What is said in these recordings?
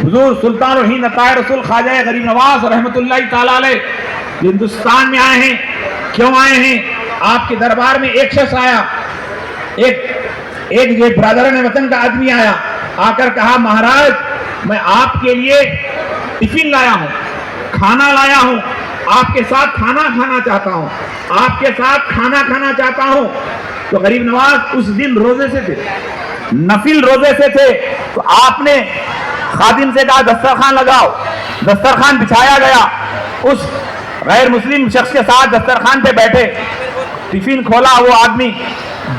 حضور سلطان الہند عطائے رسول خواجہ غریب نواز رحمۃ اللہ تعالی علیہ ہندوستان میں آئے ہیں. کیوں آئے ہیں؟ آپ کے دربار میں ایک شخص آیا, ایک یہ برادران وطن کا آدمی آیا, آ کر کہا مہاراج میں آپ کے لیے ٹفن لایا ہوں, کھانا لایا ہوں, آپ کے ساتھ کھانا کھانا چاہتا ہوں, آپ کے ساتھ کھانا کھانا چاہتا ہوں. تو غریب نواز اس دن روزے سے تھے, نفل روزے سے تھے. تو آپ نے خادم سے کہا دسترخوان لگاؤ. دسترخوان بچھایا گیا, اس غیر مسلم شخص کے ساتھ دسترخوان پہ بیٹھے. ٹفن کھولا, وہ آدمی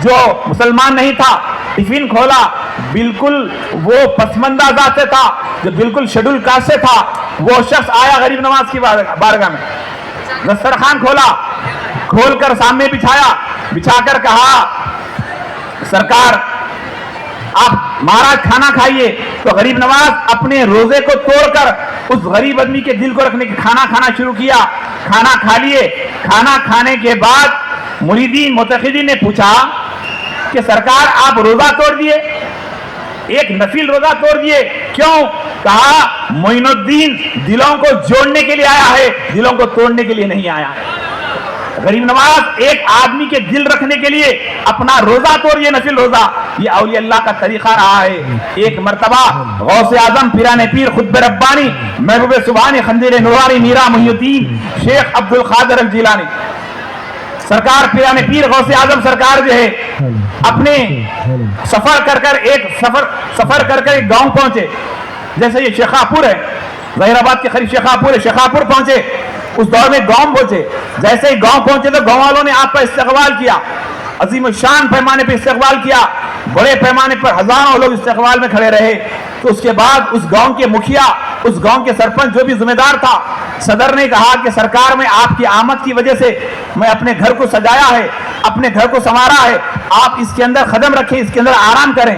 جو مسلمان نہیں تھا ٹفن کھولا, بالکل وہ پسماندہ ذات سے تھا, جو بالکل شیڈول کاسٹ سے تھا. وہ شخص آیا غریب نواز کی بارگاہ میں, دسترخوان کھولا, کھول کر سامنے بچھایا, بچھا کر کہا سرکار آپ مہاراج کھانا کھائیے. تو غریب نواز اپنے روزے کو توڑ کر اس غریب آدمی کے دل کو رکھنے کے کھانا کھانا شروع کیا. کھانا کھا لیے. کھانا کھانے کے بعد مریدین معتقدین نے پوچھا کہ سرکار آپ روزہ توڑ دیے, ایک نفل روزہ توڑ دیے, کیوں؟ کہا معین الدین دلوں کو جوڑنے کے لیے آیا ہے, دلوں کو توڑنے کے لیے نہیں آیا ہے. غریب نواز ایک آدمی کے دل رکھنے کے لیے اپنا روزہ توڑیے, نفل روزہ. یہ اولیاء اللہ کا طریقہ رہا ہے. ایک مرتبہ غوث اعظم پیران پیر خطب ربانی محبوب سبحانی خندیر نورانی میرا محی الدین شیخ عبد القادر الجیلانی سرکار پیران پیر غوث اعظم سرکار جو ہے اپنے سفر کر کر ایک گاؤں پہنچے. جیسے یہ شیخاپور ہے, ظاہر آباد کے قریب شیخاپور ہے, شیخاپور پہنچے. اس دور میں گاؤں پہنچے. جیسے ہی گاؤں پہنچے تو گاؤں والوں نے آپ کا استقبال کیا, عظیم الشان پیمانے پہ استقبال کیا. بڑے پیمانے پر ہزاروں لوگ استقبال میں کھڑے رہے. تو اس کے بعد اس گاؤں کے مکھیا, اس گاؤں کے سرپنچ جو بھی ذمہ دار تھا, صدر نے کہا کہ سرکار میں آپ کی آمد کی وجہ سے میں اپنے گھر کو سجایا ہے, اپنے گھر کو سنوارا ہے, آپ اس کے اندر قدم رکھیں, اس کے اندر آرام کریں.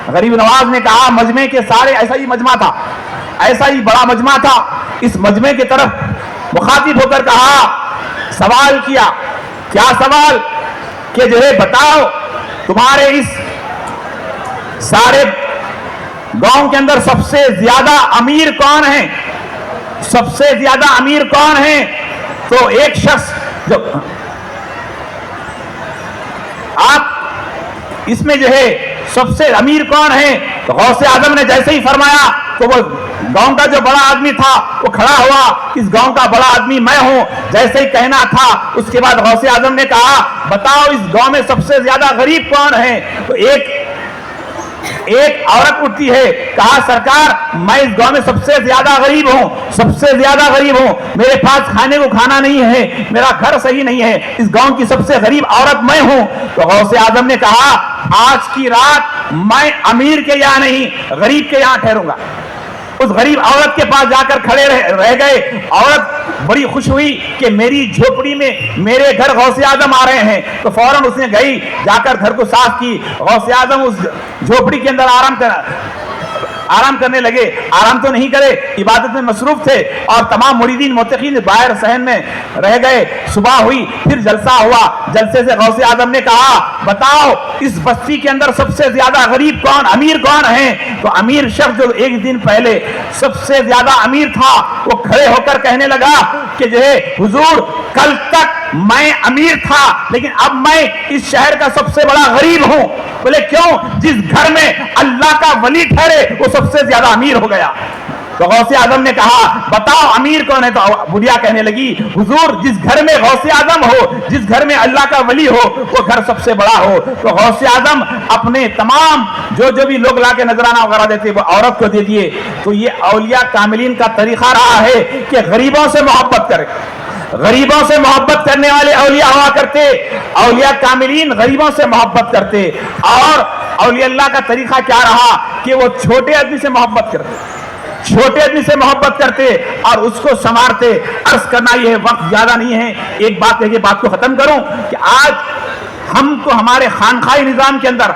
غریب نواز نے کہا مجمع کے سارے, ایسا ہی مجمع تھا, ایسا ہی بڑا مجمع تھا, اس مجمع کی طرف مخاطب ہو کر کہا, سوال کیا. کیا سوال؟ کہ جو ہے بتاؤ تمہارے اس سارے گاؤں کے اندر سب سے زیادہ امیر کون ہیں, سب سے زیادہ امیر کون ہیں؟ تو ایک شخص جو آپ اس میں جو ہے سب سے امیر کون ہے؟ تو غوث اعظم نے جیسے ہی فرمایا تو وہ گاؤں کا جو بڑا آدمی تھا وہ کھڑا ہوا, اس گاؤں کا بڑا آدمی میں ہوں, جیسے ہی کہنا تھا. اس کے بعد غوث اعظم نے کہا بتاؤ اس گاؤں میں سب سے زیادہ غریب کون ہے؟ تو ایک عورت اٹھتی ہے, کہا سرکار میں اس گاؤں میں سب سے زیادہ غریب ہوں, سب سے زیادہ غریب ہوں, میرے پاس کھانے کو کھانا نہیں ہے, میرا گھر صحیح نہیں ہے, اس گاؤں کی سب سے غریب عورت میں ہوں. تو غوث اعظم نے کہا آج کی رات میں امیر کے یہاں نہیں غریب کے یہاں ٹھہروں گا. اس غریب عورت کے پاس جا کر کھڑے رہ گئے. عورت بڑی خوش ہوئی کہ میری جھوپڑی میں میرے گھر غوث اعظم آ رہے ہیں. تو فوراً اس نے گئی, جا کر گھر کو صاف کی. غوث اعظم اس جھوپڑی کے اندر آرام کرنے لگے. آرام تو نہیں کرے, عبادت میں مصروف تھے, اور تمام مریدین معتقین باہر صحن میں رہ گئے. صبح ہوئی, پھر جلسہ ہوا. جلسے سے غوث اعظم نے کہا بتاؤ اس بستی کے اندر سب سے زیادہ غریب کون, امیر کون ہیں؟ تو امیر شخص جو ایک دن پہلے سب سے زیادہ امیر تھا وہ کھڑے ہو کر کہنے لگا کہ جو ہے حضور کل تک میں امیر تھا لیکن اب میں اس شہر کا سب سے بڑا غریب ہوں. بولے کیوں؟ جس گھر میں اللہ کا ولی ٹھہرے وہ سب سے زیادہ امیر ہو گیا. تو غوث اعظم نے کہا بتاؤ امیر کون ہے؟ تو بڑھیا کہنے لگی حضور جس گھر میں غوث اعظم ہو, جس گھر میں اللہ کا ولی ہو وہ گھر سب سے بڑا ہو. تو غوث اعظم اپنے تمام جو بھی لوگ لا کے نذرانہ وغیرہ دیتے وہ عورت کو دے دیے. تو یہ اولیاء کاملین کا طریقہ رہا ہے کہ غریبوں سے محبت کرے. غریبوں سے محبت کرنے والے اولیاء ہوا کرتے. اولیاء کاملین غریبوں سے محبت کرتے. اور اولیاء اللہ کا طریقہ کیا رہا کہ وہ چھوٹے آدمی سے محبت کرتے, چھوٹے آدمی سے محبت کرتے اور اس کو سنوارتے. عرض کرنا یہ وقت زیادہ نہیں ہے, ایک بات کہہ کے بات کو ختم کروں کہ آج ہم کو ہمارے خانقاہی نظام کے اندر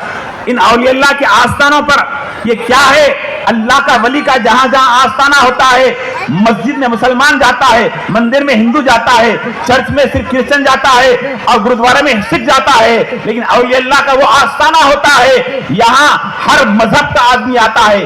ان اولیاء اللہ کے آستانوں پر یہ کیا ہے, اللہ کا ولی کا جہاں جہاں آستانہ ہوتا ہے, مسجد میں مسلمان جاتا ہے, مندر میں ہندو جاتا ہے, چرچ میں صرف کرسچن جاتا ہے اور گرودوارے میں سکھ جاتا ہے, لیکن اولیاء اللہ کا وہ آستانہ ہوتا ہے یہاں ہر مذہب کا آدمی آتا ہے.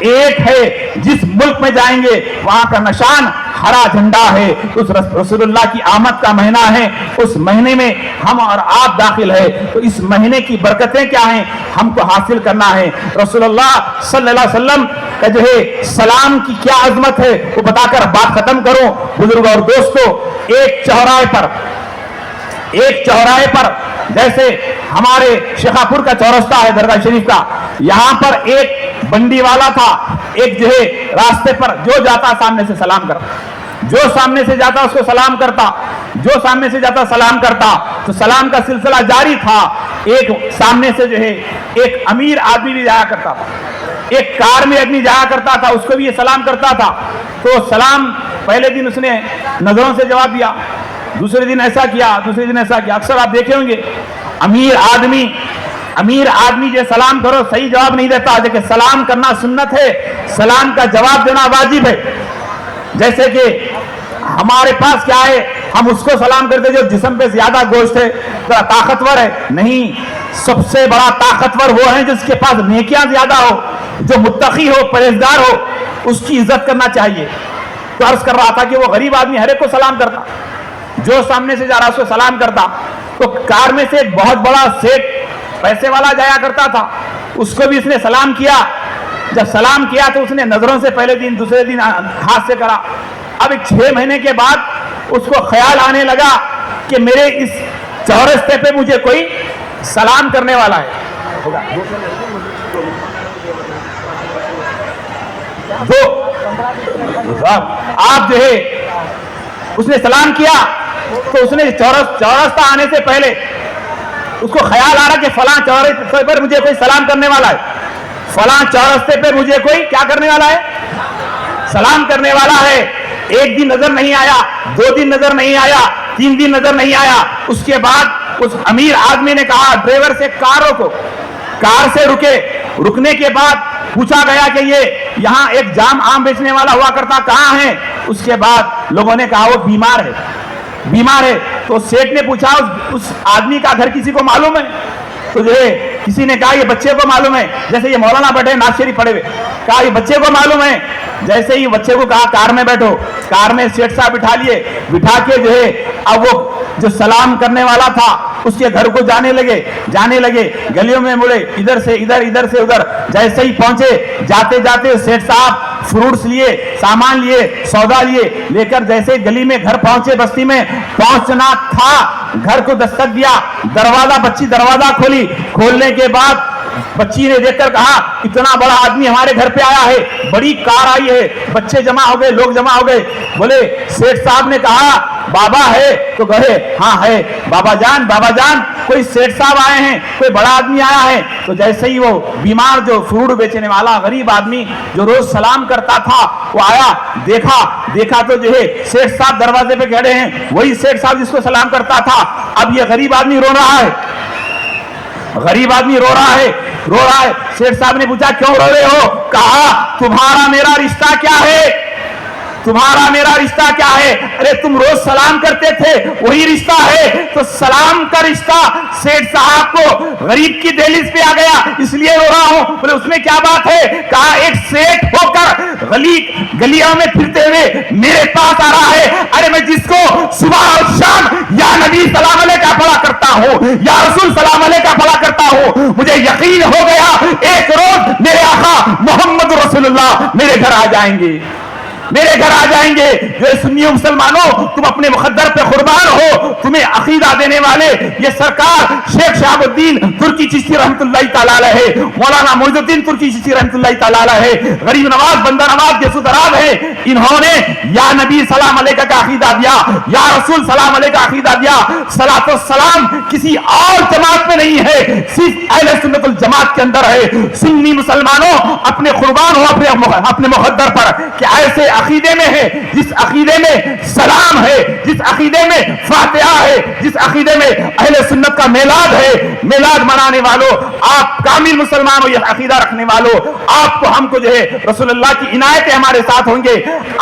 ایک ہے جس ملک میں جائیں گے وہاں کا نشان ہرا جھنڈا ہے، اس رسول اللہ کی آمد کا مہینہ ہے، اس مہینے میں ہم اور آپ داخل ہے، تو اس مہینے کی برکتیں کیا ہیں ہم کو حاصل کرنا ہے۔ رسول اللہ صلی اللہ علیہ وسلم کا جو ہے سلام کی کیا عظمت ہے وہ بتا کر بات ختم کروں۔ بزرگ اور دوستو، ایک چوراہے پر جیسے ہمارے شیخاپور کا چورستہ ہے درگاہ شریف کا، یہاں پر ایک بنڈی والا تھا، ایک جو ہے راستے پر جو جاتا سامنے سے سلام کرتا، جو سامنے سے جاتا اس کو سلام کرتا، جو سامنے سے جاتا سلام کرتا، تو سلام کا سلسلہ جاری تھا۔ ایک سامنے سے جو ہے ایک امیر آدمی بھی جایا کرتا تھا، ایک کار میں آدمی جایا کرتا تھا، اس کو بھی یہ سلام کرتا تھا، تو سلام پہلے دن اس نے نظروں سے جواب دیا، دوسرے دن ایسا کیا، تیسرے دن ایسا کیا۔ اکثر آپ دیکھے ہوں گے امیر آدمی جو سلام کرو صحیح جواب نہیں دیتا، لیکن سلام کرنا سنت ہے، سلام کا جواب دینا واجب ہے۔ جیسے کہ ہمارے پاس کیا ہے، ہم اس کو سلام کرتے جو جسم پہ زیادہ گوشت ہے، طاقتور ہے، نہیں، سب سے بڑا طاقتور وہ ہے جس کے پاس نیکیاں زیادہ ہو، جو متقی ہو، پرہیزگار ہو، اس کی عزت کرنا چاہیے۔ تو عرض کر رہا تھا کہ وہ غریب آدمی ہر ایک کو سلام کرتا، جو سامنے سے جا رہا اس کو سلام کرتا، تو کار میں سے ایک بہت بڑا سیٹ پیسے والا جایا کرتا تھا، اس کو بھی اس نے سلام کیا۔ جب سلام کیا تو اس نے نظروں سے پہلے دن دوسرے دن ہاتھ سے کرا۔ اب ایک 6 مہینے کے بعد اس کو خیال آنے لگا کہ میرے اس چورستے پہ مجھے کوئی سلام کرنے والا ہے۔ آپ جو ہے اس نے سلام کیا تو اس نے چورستہ آنے سے پہلے اس کو خیال آ رہا کہ فلاں چورستے پر مجھے کوئی سلام کرنے والا ہے، فلاں چورستے پہ مجھے کوئی کیا کرنے والا ہے، سلام کرنے والا ہے۔ ایک دن نظر نہیں آیا، 2 دن نظر نہیں آیا، 3 دن نظر نہیں آیا۔ اس کے بعد اس امیر آدمی نے کہا ڈرائیور سے کار روکو، کار سے رکنے کے بعد پوچھا گیا کہ یہ یہاں ایک جام آم بیچنے والا ہوا کرتا کہاں ہے؟ اس کے بعد لوگوں نے کہا وہ بیمار ہے۔ تو سیٹ نے پوچھا اس آدمی کا گھر کسی کو معلوم ہے؟ تو جو ہے کسی نے کہا یہ بچے کو معلوم ہے، جیسے یہ مولانا بیٹھے ناز شریف پڑھے ہوئے، کہا یہ بچے کو معلوم ہے۔ جیسے ہی بچے کو کہا کار میں بیٹھو، کار میں سیٹ صاحب بٹھا کے جو ہے اب وہ جو سلام کرنے والا تھا اس کے گھر کو جانے لگے، گلیوں میں مڑے، ادھر سے ادھر، جیسے ہی پہنچے، جاتے سیٹ صاحب فروٹس لیے، سامان لیے، سودا لے کر جیسے گلی میں گھر پہنچے، بستی میں پہنچنا تھا، گھر کو دستک دیا، بچی دروازہ کھولنے کے بعد بچی نے دیکھ کر کہا اتنا بڑا آدمی ہمارے گھر پہ آیا ہے، بڑی کار آئی ہے، بچے جمع ہو گئے، لوگ جمع ہو گئے۔ بولے سیٹ صاحب نے کہا بابا ہے؟ تو کہے ہاں ہے۔ بابا جان کوئی سیٹ صاحب آئے ہیں، کوئی بڑا آدمی آیا ہے؟ تو جیسے ہی وہ بیمار جو فروٹ بیچنے والا غریب آدمی جو روز سلام کرتا تھا وہ آیا، دیکھا تو جو ہے سیٹ صاحب دروازے پہ کھڑے ہیں، وہی سیٹ صاحب جس کو سلام کرتا تھا۔ اب یہ غریب آدمی رو رہا ہے۔ سیٹ صاحب نے پوچھا کیوں رو رہے ہو؟ کہا تمہارا میرا رشتہ کیا ہے؟ ارے تم روز سلام کرتے تھے، وہی رشتہ ہے۔ تو سلام کا رشتہ سیٹ صاحب کو غریب کی دہلیز پہ آ گیا، اس لیے رو رہا ہوں۔ بولے اس میں کیا بات ہے؟ کہا ایک سیٹ ہو کر گلیوں میں پھرتے ہوئے میرے پاس آ رہا ہے، ارے میں جس کو صبح اور شام یا نبی سلام علیہ کا پڑھا کرتا ہوں، یا رسول سلام علیہ کا پڑھا کرتا ہوں، مجھے یقین ہو گیا ایک روز میرے آقا محمد رسول اللہ میرے گھر آ جائیں گے۔ جو سنی مسلمانوں تم اپنے مقدر پہ قربان ہو، تمہیں عقیدہ دینے والے یہ سرکار شیخ شہاب الدین ترکی چشتی رحمت اللہ تعالیٰ علیہ، مولانا معین الدین ترکی چشتی رحمت اللہ تعالیٰ علیہ، غریب نواز بندہ نواز کے سدراب ہیں، انہوں نے یا نبی سلام علیہ کا عقیدہ دیا، یا رسول سلام علیہ کا عقیدہ دیا۔ صلاۃ والسلام کسی اور جماعت میں نہیں ہے، صرف اہل سنت الجماعت کے اندر ہے۔ سنی مسلمانوں اپنے قربان ہو اپنے مقدر پر کہ ایسے عقیدے میں ہے جس عقیدے میں سلام ہے، جس عقیدے میں فاتحہ ہے، جس عقیدے میں اہل سنت کا میلاد ہے۔ میلاد منانے والوں، آپ کامل مسلمان ہو، یہ عقیدہ رکھنے والوں، آپ کو ہم کو جو ہے رسول اللہ کی عنایتیں ہمارے ساتھ ہوں گے۔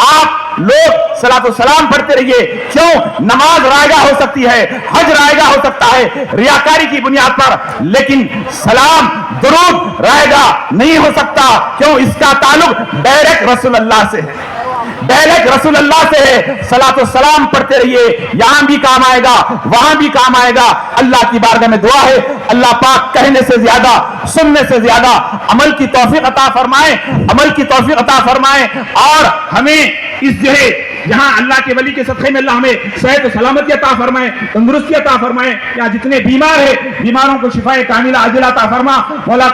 آپ لوگ صلاۃ السلام پڑھتے رہیے، کیوں؟ نماز رائگاہ ہو سکتی ہے، حج رائگاہ ہو سکتا ہے ریاکاری کی بنیاد پر، لیکن سلام درود رائے گا نہیں ہو سکتا. کیوں؟ اس کا تعلق ڈائریکٹ رسول اللہ سے ہے, ڈائریکٹ رسول اللہ سے ہے. صلاۃ و سلام پڑھتے رہیے, یہاں بھی کام آئے گا, وہاں بھی کام آئے گا. اللہ کی بارگاہ میں دعا ہے اللہ پاک کہنے سے زیادہ سننے سے زیادہ عمل کی توفیق عطا فرمائے, عمل کی توفیق عطا فرمائے. اور ہمیں اس جو ہے جہاں اللہ کے ولی کے صدقے میں اللہ ہمیں صحت و سلامتی عطا فرمائے, تندرستی عطا فرمائے. یا جتنے بیمار ہیں بیماروں کو شفائے کاملہ عاجلہ عطا فرما. مولا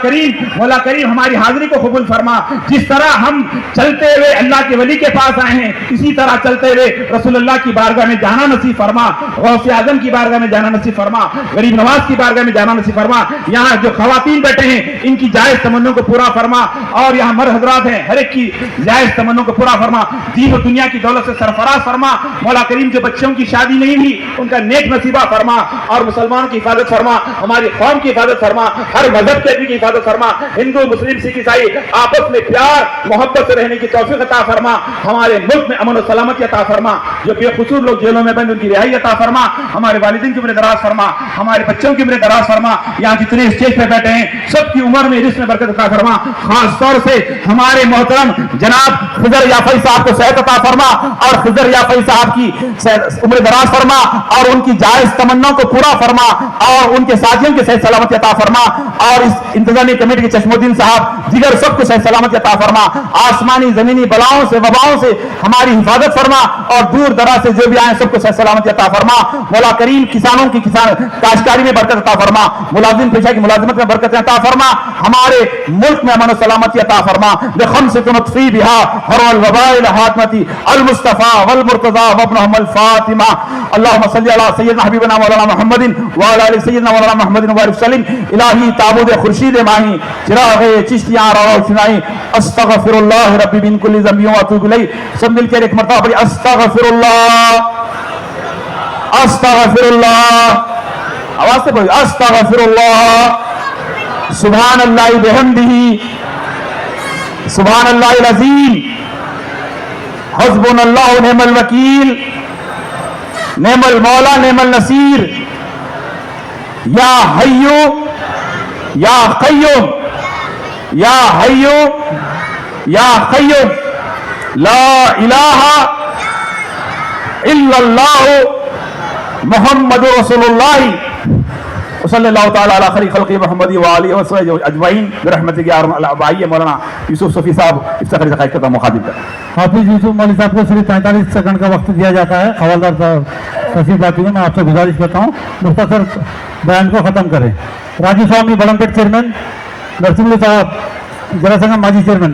کریم ہماری حاضری کو قبول فرما. جس طرح ہم چلتے ہوئے اللہ کے ولی کے پاس آئے ہیں اسی طرح چلتے ہوئے رسول اللہ کی بارگاہ میں جانا نصیب فرما, غوث اعظم کی بارگاہ میں جانا نصیب فرما, غریب نواز کی بارگاہ میں جانا نصیب فرما. یہاں جو خواتین بیٹھے ہیں ان کی جائز تمنوں کو پورا فرما, اور یہاں مرد حضرات ہیں ہر ایک کی جائز تمنوں کو پورا فرما. دین و دنیا کی دولت سے سرفراز فرما. مولا کریم جو بچوں کی شادی نہیں ہوئی ان کا نیک نصیبہ فرما, اور مسلمانوں کی حفاظت فرما, ہماری قوم کی حفاظت فرما, ہر مذہب کے کی حفاظت فرما. ہندو مسلم سکھ عیسائی آپس میں پیار محبت سے رہنے کی توفیق عطا فرما. ہمارے ملک میں امن و سلامتی عطا فرما. جو بے قصور لوگ جیلوں میں بند ان کی رہائی عطا فرما. ہمارے والدین کی عمر دراز فرما, ہمارے بچوں کی عمر دراز فرما. یہاں جتنے اسٹیج پہ بیٹھے ہیں سب کی عمر میں رزق میں برکت عطا فرما. خاص طور سے ہمارے محترم جناب خضر یافعی صاحب کو صحت عطا فرما, اور خضر یافعی صاحب کی عمر دراز فرما, اور ان کی جائز تمناؤں کو پورا فرما, اور ان کے ساتھیوں کی صحت سلامتی عطا فرما, اور اس انتظامی کمیٹی کے چشم الدین صاحب دیگر سب کو صحت سلامتی عطا فرما. آسمانی زمینی بلاؤں سے وباؤں سے ہماری حفاظت فرما, اور دور دراز سے جو بھی آئے سب کو صحت سلامتی عطا فرما. مولا کریم کسانوں کی کاشتکاری میں برکت عطا فرما, ملازم پیشہ کی ملازمت میں برکت عطا فرما. ہمارے ملک میں امن و سلامتی عطا فرما. بخمسۃ نطفی بها حر الوباء الحاتمتی المصطفى والمرتضى وابنهم الفاطمہ. اللهم صل على سيدنا حبيبنا مولانا محمد وعلى ال سيدنا مولانا محمد وبارك وسلم. الہی تابوت خورشید ماہی چراغ چشتیاں روشنائی. استغفر اللہ ربی من کل ذنب واتوب الیہ. سب مل کر ایک مرتبہ پڑھی استغفر اللہ, استغفر اللہ, آواز سے پڑھی استغفر اللہ. سبحان اللہ بحمدہ, سبحان اللہ العظیم, حسبنا اللہ نعم الوکیل, نعم المولا نعم النصیر. یا حیو یا قیوم, یا حیو یا قیوم, لا الہ الا اللہ محمد رسول اللہ. صلی اللہ تعالیٰ علی خیر خلق محمد وآلہ وصحبہ اجمعین برحمتک یا ارحم الراحمین. آئیے مولانا یوسف صفی صاحب افتخاری عقائد کا مخاطب کریں. حافظ یوسف مولوی صاحب کو صرف 45 سیکنڈ کا وقت دیا جاتا ہے. حوالدار صاحب تشریف لاتے ہوئے میں آپ سے گزارش کرتا ہوں مختصر بیان کو ختم کریں. راجو سوامی بڑمپیٹ چیئرمین, نرسنگھ صاحب جراسنگم ماجی چیئرمین.